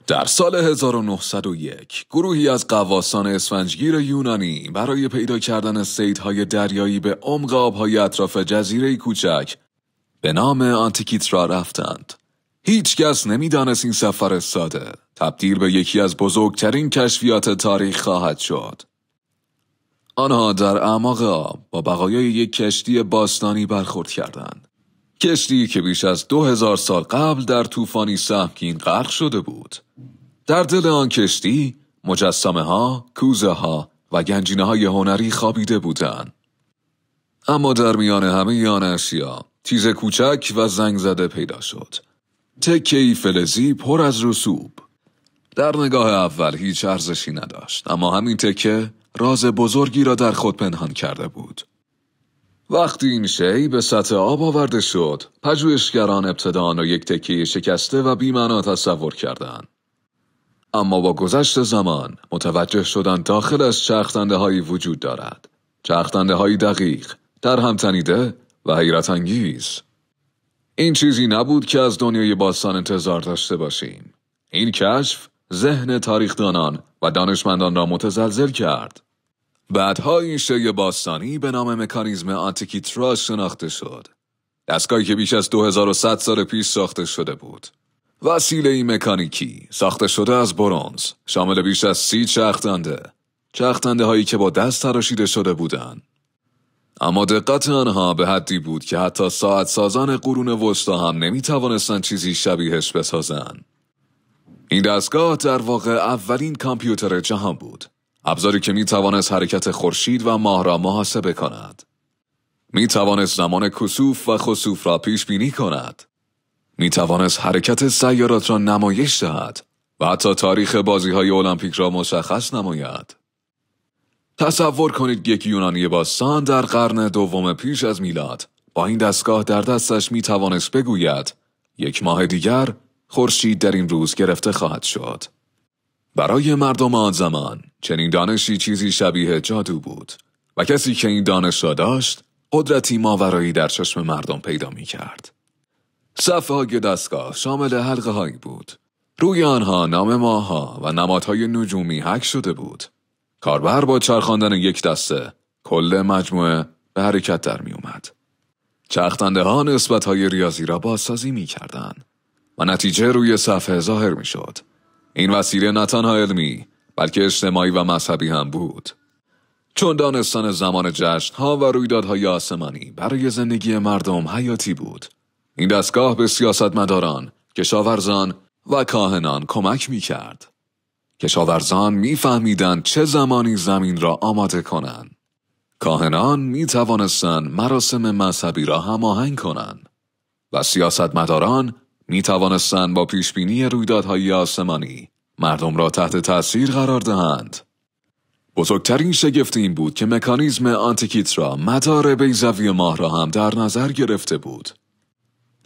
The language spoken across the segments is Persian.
در سال 1901 گروهی از غواصان اسفنجگیر یونانی برای پیدا کردن صیدهای دریایی به عمق آبهای اطراف جزیره کوچک به نام آنتیکیترا رفتند. هیچ کس نمی‌دانست این سفر ساده تبدیل به یکی از بزرگترین کشفیات تاریخ خواهد شد. آنها در اعماق آب با بقایای یک کشتی باستانی برخورد کردند. کشتی که بیش از 2000 سال قبل در طوفانی سهمگین غرق شده بود. در دل آن کشتی مجسمه‌ها، کوزه‌ها و گنجینه‌های هنری خوابیده بودند. اما در میان همه آن اشیا تیز کوچک و زنگ زده پیدا شد. تکه‌ای فلزی پر از رسوب. در نگاه اول هیچ ارزشی نداشت، اما همین تکه راز بزرگی را در خود پنهان کرده بود. وقتی این شی به سطح آب آورده شد، پژوهشگران ابتدا آن را یک تکه شکسته و بی‌معنا تصور کردند. اما با گذشت زمان متوجه شدند داخلش چرخ‌دنده‌هایی وجود دارد. چرخ‌دنده‌هایی دقیق، در هم تنیده و حیرت انگیز. این چیزی نبود که از دنیای باستان انتظار داشته باشیم. این کشف ذهن تاریخدانان و دانشمندان را متزلزل کرد. بعدها این شی باستانی به نام مکانیزم آنتیکیترا شناخته شد. دستگاهی که بیش از 2100 سال پیش ساخته شده بود. وسیله مکانیکی ساخته شده از برنز، شامل بیش از 30 چرخ‌دنده هایی که با دست تراشیده شده بودند. اما دقت آنها به حدی بود که حتی ساعت سازان قرون وسطا هم نمی توانستند چیزی شبیهش بسازند. این دستگاه در واقع اولین کامپیوتر جهان بود. ابزاری که می توانست حرکت خورشید و ماه را محاسبه کند. می توانست زمان کسوف و خسوف را پیش بینی کند. می توانست حرکت سیارات را نمایش دهد و حتی تاریخ بازی‌های المپیک را مشخص نماید. تصور کنید یک یونانی باستان در قرن دوم پیش از میلاد با این دستگاه در دستش می توانست بگوید یک ماه دیگر خورشید در این روز گرفته خواهد شد. برای مردم آن زمان چنین دانشی چیزی شبیه جادو بود و کسی که این دانش را داشت قدرتی ماورایی در چشم مردم پیدا می کرد. صفحه‌های دستگاه شامل حلقه هایی بود. روی آنها نام ماه‌ها و نمادهای نجومی حک شده بود. کاربر با چرخاندن یک دسته کل مجموعه به حرکت در می اومد. چرخ‌دنده‌ها نسبت‌های ریاضی را بازسازی می کردند و نتیجه روی صفحه ظاهر می شد. این وسیله نه تنها علمی بلکه اجتماعی و مذهبی هم بود. چون دانستن زمان جشن‌ها و رویدادهای آسمانی برای زندگی مردم حیاتی بود. این دستگاه به سیاستمداران، کشاورزان و کاهنان کمک می کرد. کشاورزان می فهمیدند چه زمانی زمین را آماده کنند. کاهنان می توانستند مراسم مذهبی را هماهنگ کنند و سیاستمداران می توانستند با پیشبینی رویدادهای آسمانی مردم را تحت تأثیر قرار دهند. بزرگترین شگفت این بود که مکانیزم آنتیکیترا مدار بیضوی ماه را هم در نظر گرفته بود.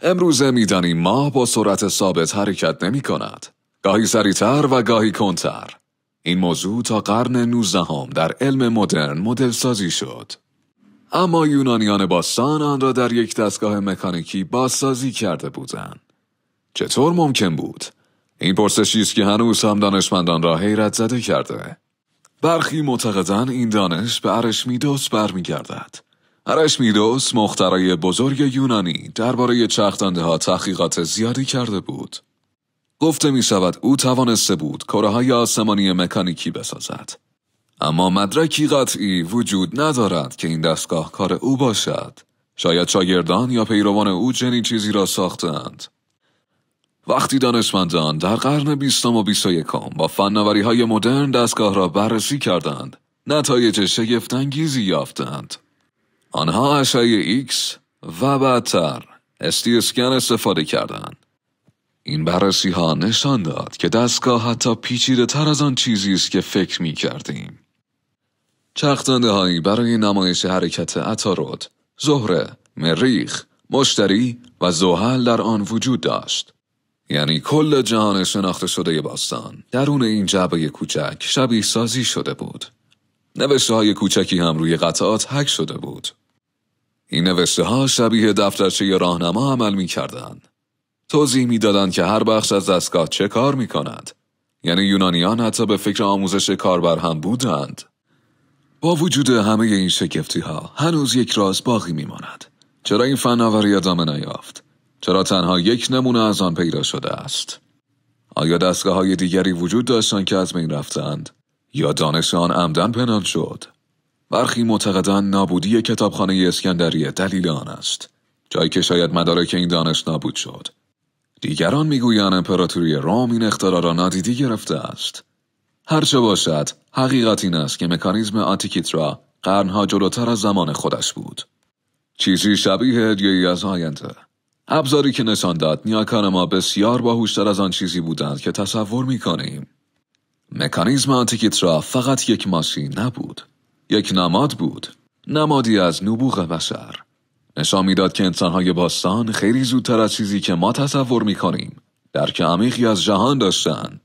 امروزه می دانیم ماه با سرعت ثابت حرکت نمی کند. گاهی سریعتر و گاهی کندتر. این موضوع تا قرن 19 در علم مدرن مدل سازی شد. اما یونانیان باستان آن را در یک دستگاه مکانیکی بازسازی کرده بودند. چطور ممکن بود؟ این پرسشی است که هنوز هم دانشمندان را حیرت زده کرده. برخی معتقدند این دانش به ارشمیدس برمیگردد. ارشمیدس مخترع بزرگ یونانی درباره چرخ‌دنده‌ها تحقیقات زیادی کرده بود. گفته می شود او توانسته بود کره‌های آسمانی مکانیکی بسازد. اما مدرکی قطعی وجود ندارد که این دستگاه کار او باشد. شاید شاگردان یا پیروان او چنین چیزی را ساختند. وقتی دانشمندان در قرن 20 و 21 با فناوری‌های مدرن دستگاه را بررسی کردند، نتایج شگفت‌انگیزی یافتند. آنها اشعه ایکس و بعدتر ST اسکن استفاده کردند. این بررسی ها نشان داد که دستگاه حتی پیچیده تر از آن چیزی است که فکر می کردیم. چرخ‌دنده هایی برای نمایش حرکت عطارد، زهره، مریخ، مشتری و زحل در آن وجود داشت. یعنی کل جهان شناخته شده باستان درون این جعبه کوچک شبیه سازی شده بود. نوشته های کوچکی هم روی قطعات حک شده بود. این نوشته ها شبیه دفترچه راهنما عمل می کردند. توضیح می دادند که هر بخش از دستگاه چه کار می کند یعنی یونانیان حتی به فکر آموزش کاربر هم بودند. با وجود همه این شگفتی ها هنوز یک راز باقی میماند. چرا این فناوری ادامه نیافت؟ چرا تنها یک نمونه از آن پیدا شده است؟ آیا دستگاه‌های دیگری وجود داشتند که از بین رفتند؟ یا دانش آن عمدن پنهان شد؟ برخی معتقدند نابودی کتابخانه اسکندریه دلیل آن است، جایی که شاید مدارک این دانش نابود شد. دیگران میگویند امپراتوری روم این اختراع را نادیده گرفته است. هرچه باشد، حقیقت این است که مکانیزم آنتیکیترا قرنها جلوتر از زمان خودش بود. چیزی شبیه هدیه‌ای از آینده. ابزاری که نشان داد نیاکان ما بسیار باهوشتر از آن چیزی بودند که تصور می‌کنیم. مکانیزم آنتیکیترا فقط یک ماشین نبود. یک نماد بود. نمادی از نبوغ بشر. نشان میداد که انسان‌های باستان خیلی زودتر از چیزی که ما تصور می‌کنیم درک عمیقی از جهان داشتند.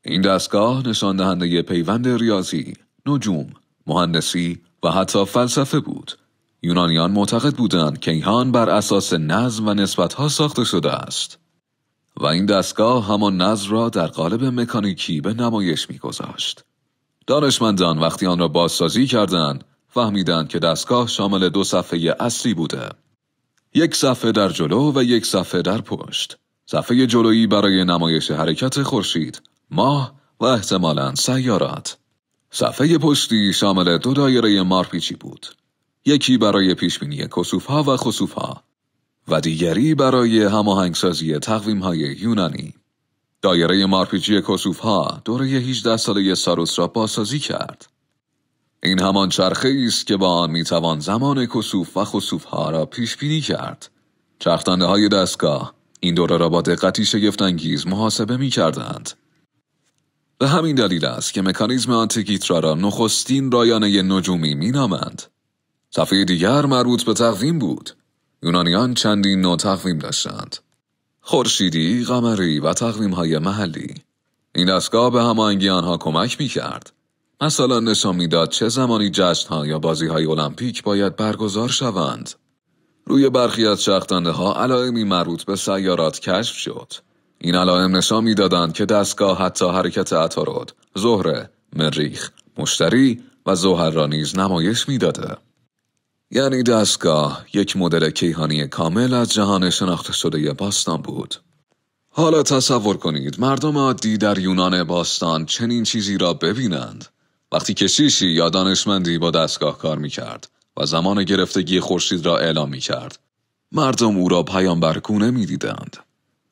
این دستگاه نشان دهنده پیوند ریاضی، نجوم، مهندسی و حتی فلسفه بود. یونانیان معتقد بودند که کیهان بر اساس نظم و نسبت‌ها ساخته شده است و این دستگاه همان نظم را در قالب مکانیکی به نمایش می‌گذاشت. دانشمندان وقتی آن را بازسازی کردند، فهمیدند که دستگاه شامل 2 صفحه اصلی بوده. یک صفحه در جلو و یک صفحه در پشت. صفحه جلویی برای نمایش حرکت خورشید، ماه و احتمالاً سیارات. صفحه پشتی شامل 2 دایره مارپیچی بود. یکی برای پیشبینی کسوف‌ها و خسوف‌ها و دیگری برای هماهنگسازی تقویم‌های یونانی. دایره مارپیچی کسوف‌ها دوره 18 ساله ساروس را بازسازی کرد. این همان چرخه‌ای است که با آن میتوان زمان کسوف و خسوف‌ها را پیش بینی کرد. چرخدنده‌های دستگاه این دوره را با دقتی شگفت‌انگیز محاسبه می‌کردند. به همین دلیل است که مکانیزم آنتیکیترا را نخستین رایانه نجومی می‌نامند. صفحه دیگر مربوط به تقویم بود. یونانیان چندین نوع تقویم داشتند: خورشیدی، قمری و تقویم‌های محلی. این دستگاه به هماهنگی آنها کمک می‌کرد. مثلا نشان می‌داد چه زمانی جشن‌ها یا بازی‌های المپیک باید برگزار شوند. روی برخی از چرخدنده‌ها علائمی مربوط به سیارات کشف شد. این علائم نشان می‌دادند که دستگاه حتی حرکت عطارد، زهره، مریخ، مشتری و زحل را نیز نمایش می‌داده. یعنی دستگاه یک مدل کیهانی کامل از جهان شناخته شده باستان بود. حالا تصور کنید مردم عادی در یونان باستان چنین چیزی را ببینند. وقتی کشیشی یا دانشمندی با دستگاه کار می‌کرد و زمان گرفتگی خورشید را اعلام می‌کرد، مردم او را پیامبرگونه می‌دیدند.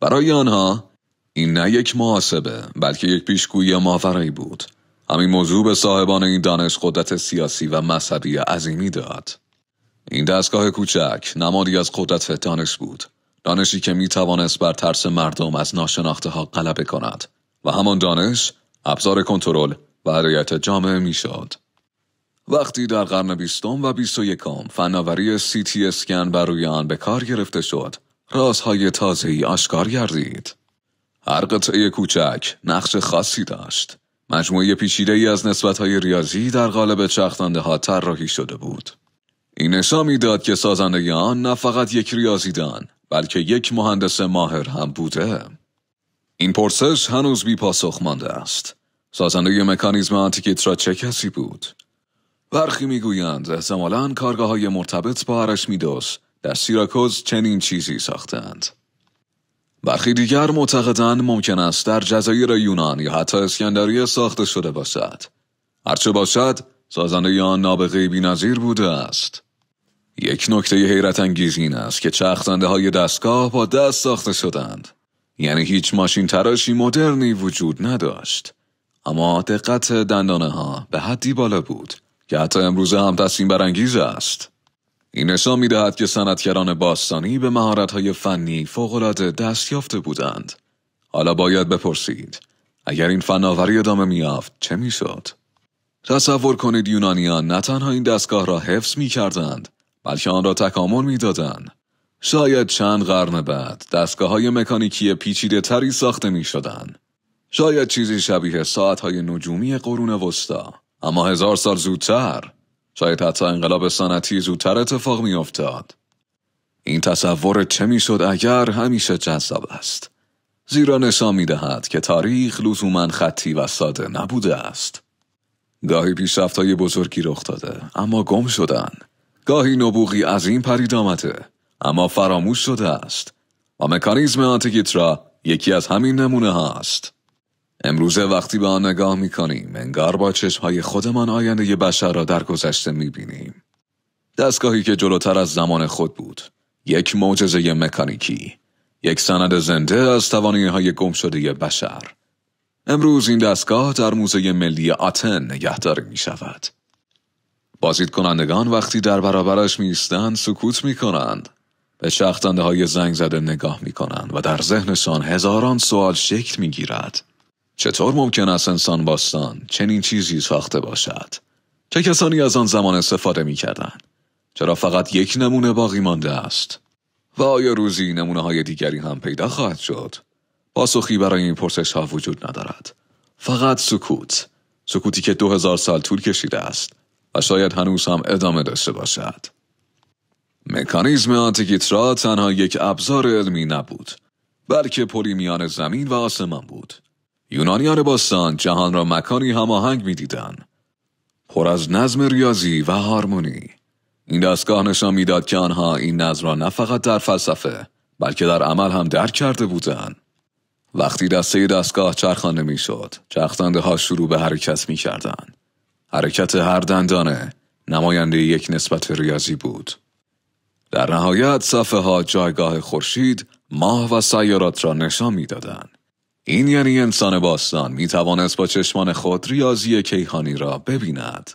برای آنها این نه یک محاسبه بلکه یک پیشگویی ماورایی بود. همین موضوع به صاحبان این دانش قدرت سیاسی و مذهبی عظیمی داد. این دستگاه کوچک نمادی از قدرت دانش بود. دانشی که می توانست بر ترس مردم از ناشناخته ها غلبه کند و همان دانش ابزار کنترل و هدایت جامعه می شد. وقتی در قرن 20 و 21 فناوری CT اسکن بر روی آن به کار گرفته شد، رازهای تازه‌ای آشکار گردید. هر قطعه کوچک نقش خاصی داشت. مجموعه پیچیده‌ای از نسبت‌های ریاضی در قالب چرخدنده‌ها طراحی شده بود. این نشان می‌داد که سازنده آن نه فقط یک ریاضیدان بلکه یک مهندس ماهر هم بوده. این پرسش هنوز بی پاسخ مانده است. سازنده مکانیزم آنتیکیترا چه کسی بود؟ برخی میگویند احتمالاً کارگاه‌های مرتبط با ارشمیدس در سیراکوز چنین چیزی ساختند. برخی دیگر معتقدند ممکن است در جزایر یونان یا حتی اسکندریه ساخته شده باشد. هرچه باشد، سازنده آن نابغه‌ای بی‌نظیر بوده است. یک نکته حیرت انگیز این است که چرخدنده‌های دستگاه با دست ساخته شدند. یعنی هیچ ماشین تراشی مدرنی وجود نداشت. اما دقت دندانه‌ها به حدی بالا بود که حتی امروزه هم تصمیم برانگیز است. این نشان می‌دهد که صنعتگران باستانی به مهارت‌های فنی فوق‌العاده دست یافته بودند. حالا باید بپرسید، اگر این فناوری ادامه می‌یافت چه می‌شد؟ تصور کنید یونانیان نه تنها این دستگاه را حفظ می‌کردند، بلکه آن را تکامل می‌دادند. شاید چند قرن بعد دستگاه‌های مکانیکی پیچیده‌تری ساخته می‌شدند. شاید چیزی شبیه ساعت‌های نجومی قرون وسطا، اما 1000 سال زودتر. شاید حتی انقلاب صنعتی زودتر اتفاق می‌افتاد. این تصور چه می‌شد اگر همیشه جذاب است. زیرا نشان می‌دهد که تاریخ لزوماً خطی و ساده نبوده است. گاهی پیشرفت‌های بزرگی رخ داده اما گم شدن. گاهی نبوغی عظیم پدید آمده اما فراموش شده است و مکانیزم آنتیکیترا یکی از همین نمونه هاست. امروزه وقتی به آن نگاه می‌کنیم انگار با چشم‌های خودمان آینده بشر را در گذشته می‌بینیم. دستگاهی که جلوتر از زمان خود بود، یک معجزه مکانیکی، یک سند زنده از توانایی‌های گم شده بشر. امروز این دستگاه در موزه ملی آتن نگهداری می‌شود. بازدیدکنندگان وقتی در برابرش می‌ایستند سکوت می‌کنند. به شاخ‌دنده‌های زنگ زده نگاه می‌کنند و در ذهنشان هزاران سوال شکل می‌گیرد. چطور ممکن است انسان باستان چنین چیزی ساخته باشد؟ چه کسانی از آن زمان استفاده می‌کردند؟ چرا فقط یک نمونه باقی مانده است؟ و آیا روزی نمونه‌های دیگری هم پیدا خواهد شد؟ پاسخی برای این پرسش‌ها وجود ندارد. فقط سکوت. سکوتی که 2000 سال طول کشیده است و شاید هنوز هم ادامه داشته باشد. مکانیزم آنتیکیترا تنها یک ابزار علمی نبود، بلکه پلی میان زمین و آسمان بود. یونانیان باستان جهان را مکانی هماهنگ می‌دیدند، پر از نظم ریاضی و هارمونی. این دستگاه نشان می‌داد که آنها این نظم را نه فقط در فلسفه بلکه در عمل هم درک کرده بودند. وقتی دسته دستگاه چرخانده می‌شد، چرخ‌دنده‌ها شروع به حرکت می‌کردند. حرکت هر دندانه نماینده یک نسبت ریاضی بود. در نهایت صفحه‌ها جایگاه خورشید، ماه و سیارات را نشان می‌دادند. این یعنی انسان باستان می‌توانست با چشمان خود ریاضی کیهانی را ببیند.